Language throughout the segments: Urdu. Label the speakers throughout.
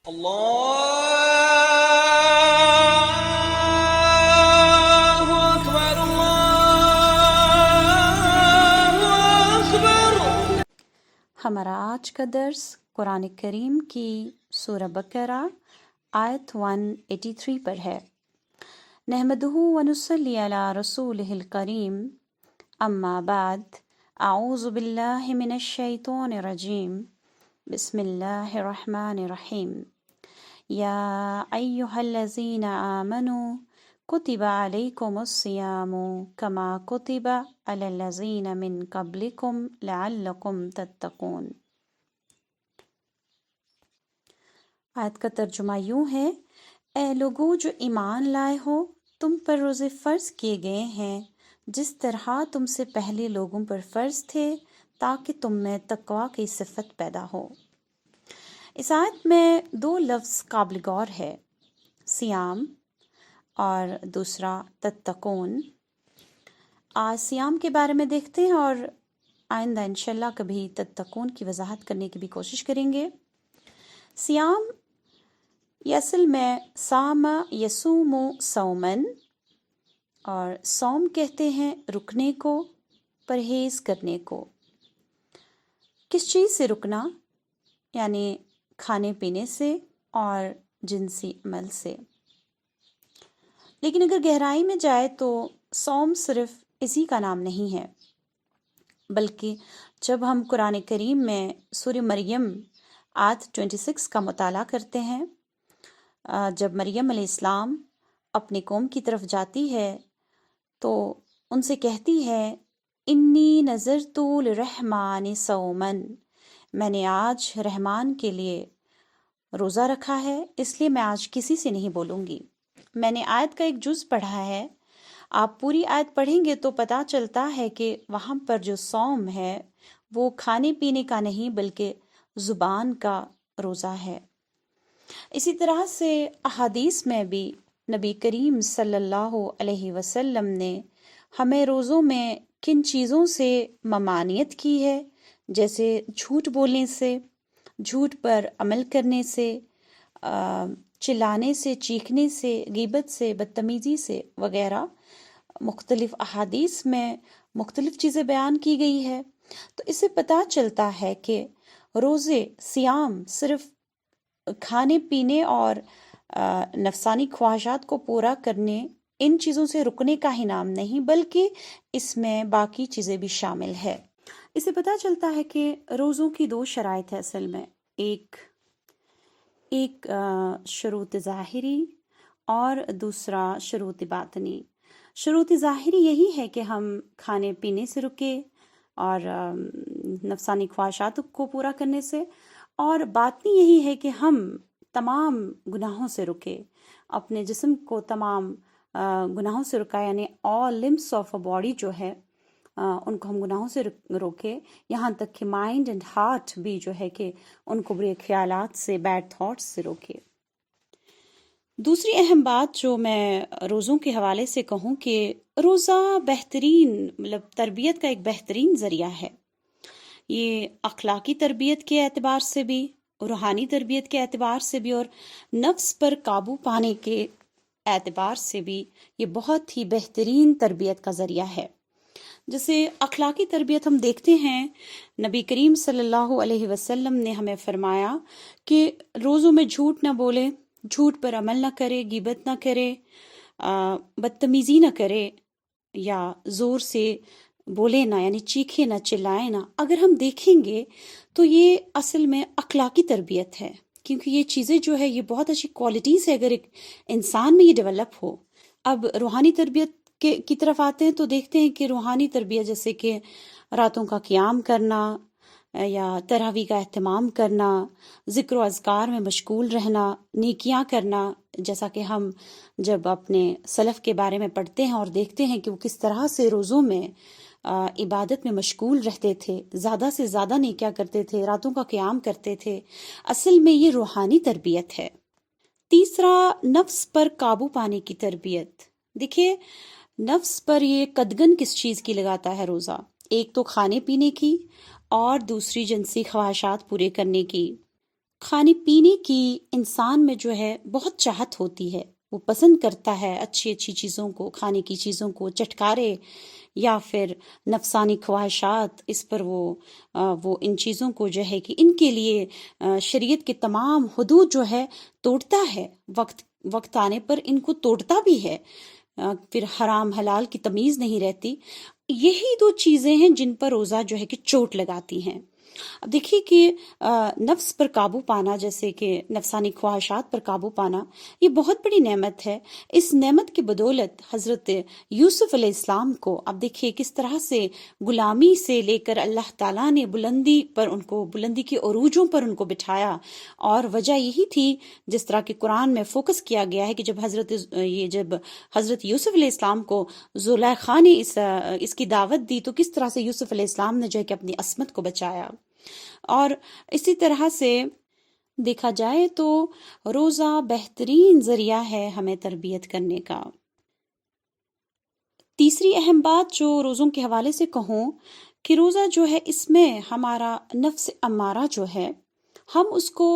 Speaker 1: اللہ اکبر اللہ اکبر۔
Speaker 2: ہمارا آج کا درس قرآن کریم کی سورہ بقرہ آیت 183 پر ہے۔ نحمدہ ونصلی علی رسولہ الکریم، اما بعد، اعوذ باللہ من الشیطان الرجیم، بسم اللہ الرحمن الرحیم۔ یا ایہا الذین آمنوا کتب علیکم الصیام کما کتب علی الذین من قبلکم لعلکم تتقون۔ آیت کا ترجمہ یوں ہے، اے لوگو جو ایمان لائے ہو، تم پر روزے فرض کیے گئے ہیں جس طرح تم سے پہلے لوگوں پر فرض تھے، تاکہ تم میں تقوی کی صفت پیدا ہو۔ اس آیت میں دو لفظ قابل غور ہے، سیام اور دوسرا تتقون۔ آج سیام کے بارے میں دیکھتے ہیں اور آئندہ انشاءاللہ کبھی تتقون کی وضاحت کرنے کی بھی کوشش کریں گے۔ سیام یہ اصل میں سام یسوم صومن، اور صوم کہتے ہیں رکنے کو، پرہیز کرنے کو۔ کس چیز سے رکنا؟ یعنی کھانے پینے سے اور جنسی عمل سے۔ لیکن اگر گہرائی میں جائے تو صوم صرف اسی کا نام نہیں ہے، بلکہ جب ہم قرآن کریم میں سورہ مریم آیت 26 کا مطالعہ کرتے ہیں، جب مریم علیہ السلام اپنی قوم کی طرف جاتی ہے تو ان سے کہتی ہے، انی نذرت للرحمن صومن، میں نے آج رحمان کے لیے روزہ رکھا ہے، اس لیے میں آج کسی سے نہیں بولوں گی۔ میں نے آیت کا ایک جز پڑھا ہے، آپ پوری آیت پڑھیں گے تو پتہ چلتا ہے کہ وہاں پر جو صوم ہے وہ کھانے پینے کا نہیں بلکہ زبان کا روزہ ہے۔ اسی طرح سے احادیث میں بھی نبی کریم صلی اللہ علیہ وسلم نے ہمیں روزوں میں کن چیزوں سے ممانعت کی ہے، جیسے جھوٹ بولنے سے، جھوٹ پر عمل کرنے سے، چلانے سے، چیخنے سے، غیبت سے، بدتمیزی سے وغیرہ۔ مختلف احادیث میں مختلف چیزیں بیان کی گئی ہے، تو اس سے پتہ چلتا ہے کہ روزے، سیام صرف کھانے پینے اور نفسانی خواہشات کو پورا کرنے، ان چیزوں سے رکنے کا ہی نام نہیں، بلکہ اس میں باقی چیزیں بھی شامل ہے۔ اس سے پتہ چلتا ہے کہ روزوں کی دو شرائط ہے اصل میں، ایک شروط ظاہری اور دوسرا شروط باطنی۔ شروط ظاہری یہی ہے کہ ہم کھانے پینے سے رکے اور نفسانی خواہشات کو پورا کرنے سے، اور باطنی یہی ہے کہ ہم تمام گناہوں سے رکے، اپنے جسم کو تمام گناہوں سے رکا، یعنی آل لمبس آف اے باڈی جو ہے ان کو ہم گناہوں سے روکے، یہاں تک کہ مائنڈ اینڈ ہارٹ بھی جو ہے کہ ان کو برے خیالات سے، بیڈ تھاٹس سے روکے۔ دوسری اہم بات جو میں روزوں کے حوالے سے کہوں کہ روزہ بہترین تربیت کا ایک بہترین ذریعہ ہے۔ یہ اخلاقی تربیت کے اعتبار سے بھی، روحانی تربیت کے اعتبار سے بھی، اور نفس پر قابو پانے کے اعتبار سے بھی یہ بہت ہی بہترین تربیت کا ذریعہ ہے۔ جیسے اخلاقی تربیت ہم دیکھتے ہیں، نبی کریم صلی اللہ علیہ وسلم نے ہمیں فرمایا کہ روزوں میں جھوٹ نہ بولے، جھوٹ پر عمل نہ کرے، غیبت نہ کرے، بدتمیزی نہ کرے، یا زور سے بولے نہ، یعنی چیخے نہ، چلائے نہ۔ اگر ہم دیکھیں گے تو یہ اصل میں اخلاقی تربیت ہے، کیونکہ یہ چیزیں جو ہے یہ بہت اچھی کوالٹیز ہے اگر ایک انسان میں یہ ڈیولپ ہو۔ اب روحانی تربیت کی طرف آتے ہیں تو دیکھتے ہیں کہ روحانی تربیت جیسے کہ راتوں کا قیام کرنا یا تراویح کا اہتمام کرنا، ذکر و اذکار میں مشغول رہنا، نیکیاں کرنا، جیسا کہ ہم جب اپنے سلف کے بارے میں پڑھتے ہیں اور دیکھتے ہیں کہ وہ کس طرح سے روزوں میں عبادت میں مشغول رہتے تھے، زیادہ سے زیادہ نیکیاں کرتے تھے، راتوں کا قیام کرتے تھے، اصل میں یہ روحانی تربیت ہے۔ تیسرا، نفس پر قابو پانے کی تربیت۔ دیکھیے، نفس پر یہ قدغن کس چیز کی لگاتا ہے روزہ؟ ایک تو کھانے پینے کی اور دوسری جنسی خواہشات پورے کرنے کی۔ کھانے پینے کی انسان میں جو ہے بہت چاہت ہوتی ہے، وہ پسند کرتا ہے اچھی اچھی چیزوں کو، کھانے کی چیزوں کو، چٹکارے یا پھر نفسانی خواہشات، اس پر وہ ان چیزوں کو جو ہے کہ ان کے لیے شریعت کے تمام حدود جو ہے توڑتا ہے، وقت آنے پر ان کو توڑتا بھی ہے، پھر حرام حلال کی تمیز نہیں رہتی۔ یہی دو چیزیں ہیں جن پر روزہ جو ہے کہ چوٹ لگاتی ہیں۔ اب دیکھیے کہ نفس پر قابو پانا، جیسے کہ نفسانی خواہشات پر قابو پانا، یہ بہت بڑی نعمت ہے۔ اس نعمت کی بدولت حضرت یوسف علیہ السلام کو، اب دیکھیے کس طرح سے غلامی سے لے کر اللہ تعالیٰ نے بلندی کے عروجوں پر ان کو بٹھایا، اور وجہ یہی تھی، جس طرح کہ قرآن میں فوکس کیا گیا ہے کہ جب حضرت یوسف علیہ السلام کو زلیخا نے اس کی دعوت دی تو کس طرح سے یوسف علیہ السلام نے جو ہے کہ اپنی عصمت کو بچایا۔ اور اسی طرح سے دیکھا جائے تو روزہ بہترین ذریعہ ہے ہمیں تربیت کرنے کا۔ تیسری اہم بات جو روزوں کے حوالے سے کہوں کہ روزہ جو ہے اس میں ہمارا نفس امارہ جو ہے، ہم اس کو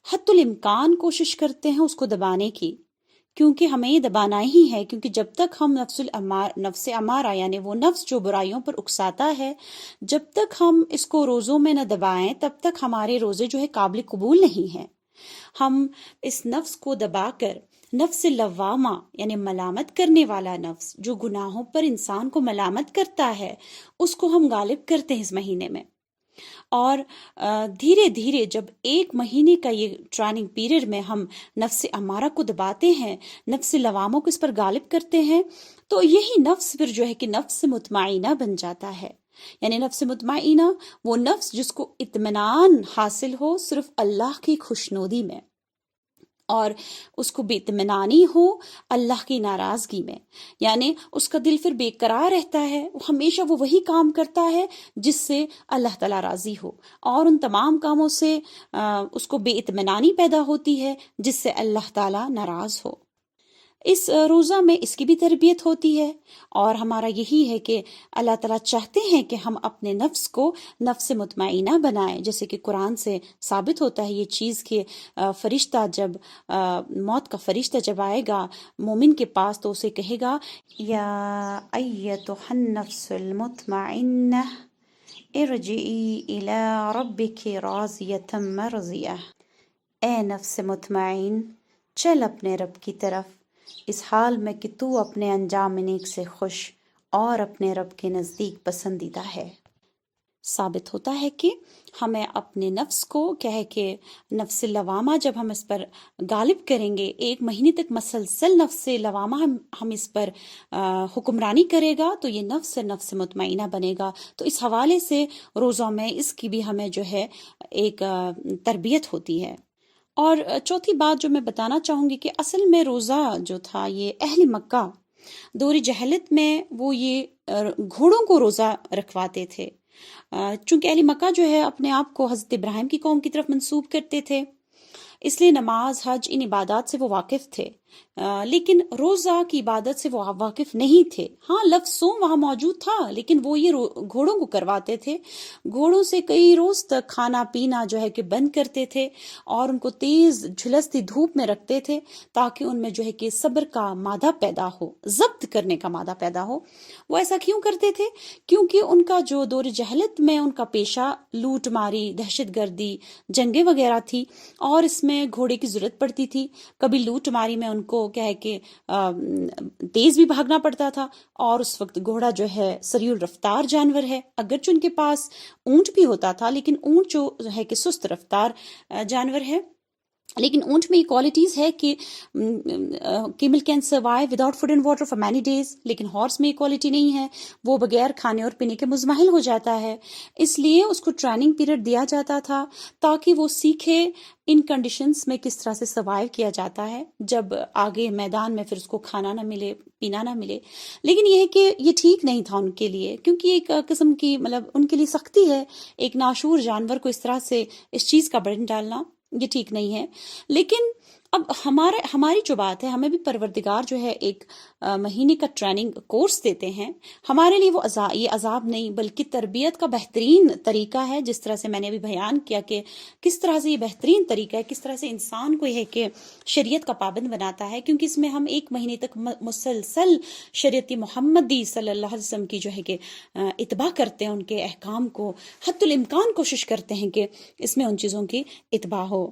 Speaker 2: حد الامکان کوشش کرتے ہیں اس کو دبانے کی، کیونکہ ہمیں یہ دبانا ہی ہے، کیونکہ جب تک ہم نفس امارہ یعنی وہ نفس جو برائیوں پر اکساتا ہے، جب تک ہم اس کو روزوں میں نہ دبائیں تب تک ہمارے روزے جو ہے قابل قبول نہیں ہیں۔ ہم اس نفس کو دبا کر نفس لوامہ یعنی ملامت کرنے والا نفس، جو گناہوں پر انسان کو ملامت کرتا ہے، اس کو ہم غالب کرتے ہیں اس مہینے میں۔ اور دھیرے دھیرے جب 1 مہینے کا یہ ٹریننگ پیریڈ میں ہم نفس امارہ کو دباتے ہیں، نفس لواموں کو اس پر غالب کرتے ہیں، تو یہی نفس پھر جو ہے کہ نفس مطمئنہ بن جاتا ہے۔ یعنی نفس مطمئنہ وہ نفس جس کو اطمینان حاصل ہو صرف اللہ کی خوشنودی میں، اور اس کو بے اطمینانی ہو اللہ کی ناراضگی میں، یعنی اس کا دل پھر بے قرار رہتا ہے، ہمیشہ وہ وہی کام کرتا ہے جس سے اللہ تعالیٰ راضی ہو، اور ان تمام کاموں سے اس کو بے اطمینانی پیدا ہوتی ہے جس سے اللہ تعالیٰ ناراض ہو۔ اس روزہ میں اس کی بھی تربیت ہوتی ہے، اور ہمارا یہی ہے کہ اللہ تعالیٰ چاہتے ہیں کہ ہم اپنے نفس کو نفس مطمئنہ بنائیں، جیسے کہ قرآن سے ثابت ہوتا ہے یہ چیز کہ فرشتہ جب موت کا فرشتہ جب آئے گا مومن کے پاس تو اسے کہے گا یا ایتھا النفس المطمئنہ ارجعی الی ربک راضیۃ مرضیہ، اے نفس مطمئن چل اپنے رب کی طرف اس حال میں کہ تو اپنے انجام نیک سے خوش اور اپنے رب کے نزدیک پسندیدہ ہے۔ ثابت ہوتا ہے کہ ہمیں اپنے نفس کو کیا ہے کہ نفس لوامہ جب ہم اس پر غالب کریں گے، 1 مہینے تک مسلسل نفس لوامہ ہم اس پر حکمرانی کرے گا تو یہ نفس مطمئنہ بنے گا۔ تو اس حوالے سے روزوں میں اس کی بھی ہمیں جو ہے ایک تربیت ہوتی ہے۔ اور چوتھی بات جو میں بتانا چاہوں گی کہ اصل میں روزہ جو تھا یہ اہل مکہ دور جہالت میں وہ یہ گھوڑوں کو روزہ رکھواتے تھے، چونکہ اہل مکہ جو ہے اپنے آپ کو حضرت ابراہیم کی قوم کی طرف منسوب کرتے تھے، اس لیے نماز حج ان عبادات سے وہ واقف تھے، لیکن روزہ کی عبادت سے وہ واقف نہیں تھے۔ ہاں لفظ صوم وہاں موجود تھا، لیکن وہ یہ گھوڑوں کو کرواتے تھے، گھوڑوں سے کئی روز تک کھانا پینا جو ہے کہ بند کرتے تھے، اور ان کو تیز جھلستی دھوپ میں رکھتے تھے تاکہ ان میں جو ہے کہ صبر کا مادہ پیدا ہو، ضبط کرنے کا مادہ پیدا ہو۔ وہ ایسا کیوں کرتے تھے؟ کیونکہ ان کا جو دور جہالت میں ان کا پیشہ لوٹ ماری، دہشت گردی، جنگیں وغیرہ تھی، اور اس میں گھوڑے کی ضرورت پڑتی تھی۔ کبھی لوٹ ماری میں ان کو کیا ہے کہ تیز بھی بھاگنا پڑتا تھا، اور اس وقت گھوڑا جو ہے سریع الرفتار جانور ہے، اگرچہ ان کے پاس اونٹ بھی ہوتا تھا لیکن اونٹ جو ہے کہ سست رفتار جانور ہے، لیکن اونٹ میں یہ کوالٹیز ہے کہ camel can survive without food and water for many days, لیکن ہارس میں یہ کوالٹی نہیں ہے، وہ بغیر کھانے اور پینے کے مزمحل ہو جاتا ہے۔ اس لیے اس کو ٹریننگ پیریڈ دیا جاتا تھا تاکہ وہ سیکھے ان کنڈیشنز میں کس طرح سے سروائیو کیا جاتا ہے جب آگے میدان میں پھر اس کو کھانا نہ ملے، پینا نہ ملے۔ لیکن یہ ہے کہ یہ ٹھیک نہیں تھا ان کے لیے، کیونکہ ایک قسم کی ان کے لیے سختی ہے، ایک ناشور جانور کو اس طرح سے اس چیز کا برڈن ڈالنا، یہ ٹھیک نہیں ہے۔ لیکن اب ہماری جو بات ہے، ہمیں بھی پروردگار جو ہے ایک مہینے کا ٹریننگ کورس دیتے ہیں. ہمارے لیے وہ یہ عذاب نہیں بلکہ تربیت کا بہترین طریقہ ہے. جس طرح سے میں نے ابھی بیان کیا کہ کس طرح سے یہ بہترین طریقہ ہے، کس طرح سے انسان کو یہ ہے کہ شریعت کا پابند بناتا ہے، کیونکہ اس میں ہم 1 مہینے تک مسلسل شریعت محمدی صلی اللہ علیہ وسلم کی جو ہے کہ اتباع کرتے ہیں، ان کے احکام کو حتی الامکان کوشش کرتے ہیں کہ اس میں ان چیزوں کی اتباع ہو.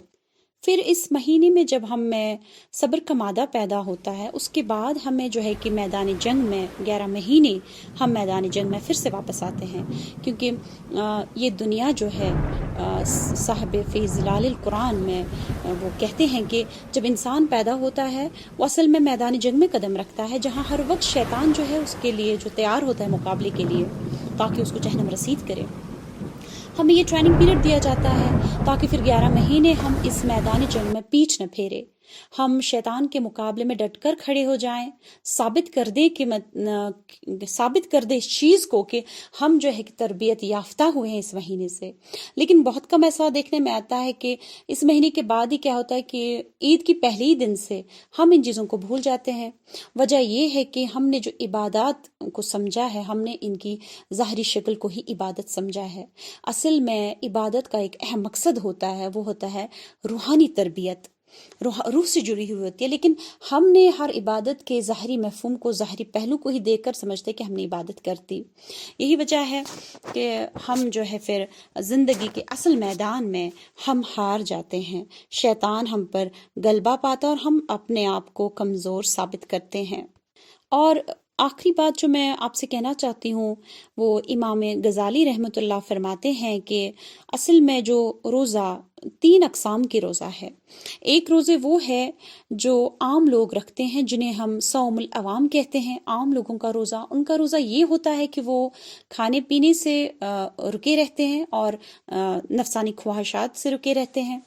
Speaker 2: پھر اس مہینے میں جب ہم میں صبر کا مادہ پیدا ہوتا ہے، اس کے بعد ہمیں جو ہے کہ میدان جنگ میں 11 مہینے ہم میدان جنگ میں پھر سے واپس آتے ہیں، کیونکہ یہ دنیا جو ہے صاحب فی ظلال القرآن میں وہ کہتے ہیں کہ جب انسان پیدا ہوتا ہے وہ اصل میں میدان جنگ میں قدم رکھتا ہے، جہاں ہر وقت شیطان جو ہے اس کے لیے جو تیار ہوتا ہے مقابلے کے لیے تاکہ اس کو جہنم رسید کرے. ہمیں یہ ٹریننگ پیریڈ دیا جاتا ہے تاکہ پھر 11 مہینے ہم اس میدان جنگ میں پیچھ نہ پھیرے، ہم شیطان کے مقابلے میں ڈٹ کر کھڑے ہو جائیں، ثابت کر دے اس چیز کو کہ ہم جو ہے کہ تربیت یافتہ ہوئے ہیں اس مہینے سے. لیکن بہت کم ایسا دیکھنے میں آتا ہے کہ اس مہینے کے بعد ہی کیا ہوتا ہے کہ عید کی پہلی دن سے ہم ان چیزوں کو بھول جاتے ہیں. وجہ یہ ہے کہ ہم نے جو عبادات کو سمجھا ہے، ہم نے ان کی ظاہری شکل کو ہی عبادت سمجھا ہے. اصل میں عبادت کا ایک اہم مقصد ہوتا ہے، وہ ہوتا ہے روحانی تربیت، روح سے جڑی ہوئی ہوتی ہے. لیکن ہم نے ہر عبادت کے ظاہری مفہوم کو، ظاہری پہلو کو ہی دیکھ کر سمجھتے کہ ہم نے عبادت کرتی. یہی وجہ ہے کہ ہم جو ہے پھر زندگی کے اصل میدان میں ہم ہار جاتے ہیں، شیطان ہم پر غلبہ پاتا اور ہم اپنے آپ کو کمزور ثابت کرتے ہیں. اور آخری بات جو میں آپ سے کہنا چاہتی ہوں، وہ امام غزالی رحمۃ اللہ فرماتے ہیں کہ اصل میں جو روزہ 3 اقسام کی روزہ ہے. ایک روزے وہ ہے جو عام لوگ رکھتے ہیں، جنہیں ہم صوم العوام کہتے ہیں. عام لوگوں کا روزہ، ان کا روزہ یہ ہوتا ہے کہ وہ کھانے پینے سے رکے رہتے ہیں اور نفسانی خواہشات سے رکے رہتے ہیں.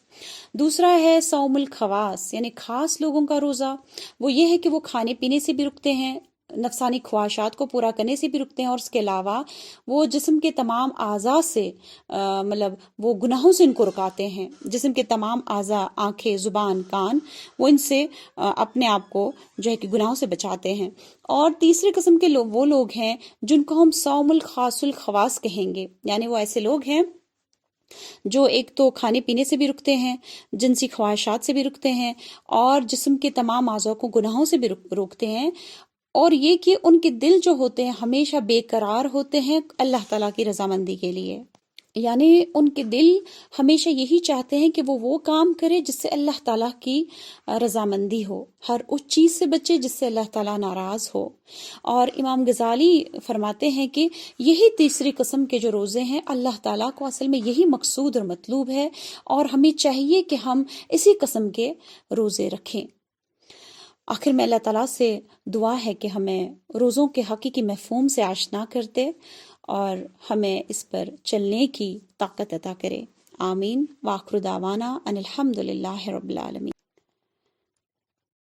Speaker 2: دوسرا ہے صوم الخواص، یعنی خاص لوگوں کا روزہ. وہ یہ ہے کہ وہ کھانے پینے سے بھی رکتے ہیں، نفسانی خواہشات کو پورا کرنے سے بھی رکتے ہیں، اور اس کے علاوہ وہ جسم کے تمام اعضاء سے مطلب وہ گناہوں سے ان کو رکاتے ہیں. جسم کے تمام اعضاء، آنکھیں، زبان، کان، وہ ان سے اپنے آپ کو جو ہے کہ گناہوں سے بچاتے ہیں. اور تیسری قسم کے وہ لوگ ہیں جن کو ہم صوم الخاص الخواص کہیں گے، یعنی وہ ایسے لوگ ہیں جو ایک تو کھانے پینے سے بھی رکتے ہیں، جنسی خواہشات سے بھی رکتے ہیں، اور جسم کے تمام اعضاء کو گناہوں سے بھی روکتے ہیں. اور یہ کہ ان کے دل جو ہوتے ہیں ہمیشہ بے قرار ہوتے ہیں اللہ تعالیٰ کی رضامندی کے لیے. یعنی ان کے دل ہمیشہ یہی چاہتے ہیں کہ وہ کام کرے جس سے اللہ تعالیٰ کی رضامندی ہو، ہر اس چیز سے بچے جس سے اللہ تعالیٰ ناراض ہو. اور امام غزالی فرماتے ہیں کہ یہی تیسری قسم کے جو روزے ہیں، اللہ تعالیٰ کو اصل میں یہی مقصود اور مطلوب ہے، اور ہمیں چاہیے کہ ہم اسی قسم کے روزے رکھیں. آخر میں اللہ تعالیٰ سے دعا ہے کہ ہمیں روزوں کے حقیقی مفہوم سے آشنا کر دے اور ہمیں اس پر چلنے کی طاقت عطا کرے. آمین. وآخر دعوانا ان الحمد للہ رب العالمین.